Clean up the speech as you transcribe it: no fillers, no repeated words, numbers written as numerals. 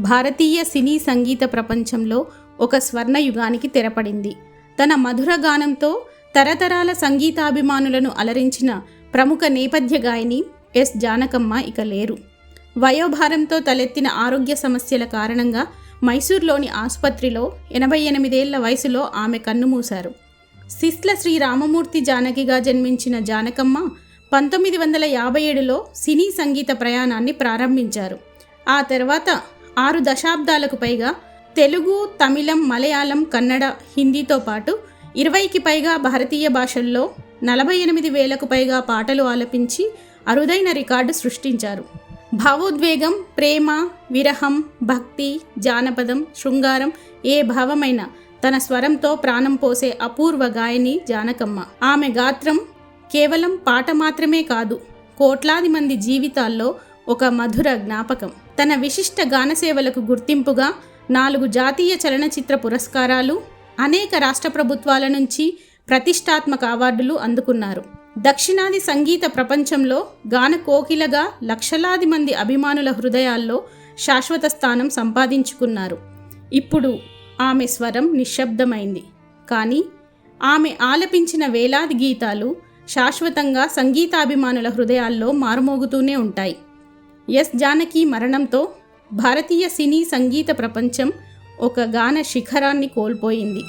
భారతీయ సినీ సంగీత ప్రపంచంలో ఒక స్వర్ణయుగానికి తెరపడింది. తన మధుర గానంతో తరతరాల సంగీతాభిమానులను అలరించిన ప్రముఖ నేపథ్య గాయని ఎస్ జానకమ్మ ఇక లేరు. వయోభారంతో తలెత్తిన ఆరోగ్య సమస్యల కారణంగా మైసూర్లోని ఆసుపత్రిలో 88 ఏళ్ల వయసులో ఆమె కన్నుమూశారు. సిస్ల శ్రీ రామమూర్తి జానకిగా జన్మించిన జానకమ్మ 1957లో సినీ సంగీత ప్రయాణాన్ని ప్రారంభించారు. ఆ తర్వాత 6 దశాబ్దాలకు పైగా తెలుగు, తమిళం, మలయాళం, కన్నడ, హిందీతో పాటు 20కి పైగా భారతీయ భాషల్లో 48,000కు పైగా పాటలు ఆలపించి అరుదైన రికార్డు సృష్టించారు. భావోద్వేగం, ప్రేమ, విరహం, భక్తి, జానపదం, శృంగారం ఏ భావమైన తన స్వరంతో ప్రాణం పోసే అపూర్వ గాయని జానకమ్మ. ఆమె గాత్రం కేవలం పాట మాత్రమే కాదు, కోట్లాది మంది జీవితాల్లో ఒక మధుర జ్ఞాపకం. తన విశిష్ట గానసేవలకు గుర్తింపుగా 4 జాతీయ చలనచిత్ర పురస్కారాలు, అనేక రాష్ట్ర ప్రభుత్వాల నుంచి ప్రతిష్టాత్మక అవార్డులు అందుకున్నారు. దక్షిణాది సంగీత ప్రపంచంలో గాన కోకిలగా లక్షలాది మంది అభిమానుల హృదయాల్లో శాశ్వత స్థానం సంపాదించుకున్నారు. ఇప్పుడు ఆమె స్వరం నిశ్శబ్దమైంది, కానీ ఆమె ఆలపించిన వేలాది గీతాలు శాశ్వతంగా సంగీతాభిమానుల హృదయాల్లో మారుమోగుతూనే ఉంటాయి. ఎస్ జానకి మరణంతో భారతీయ సినీ సంగీత ప్రపంచం ఒక గాన శిఖరాన్ని కోల్పోయింది.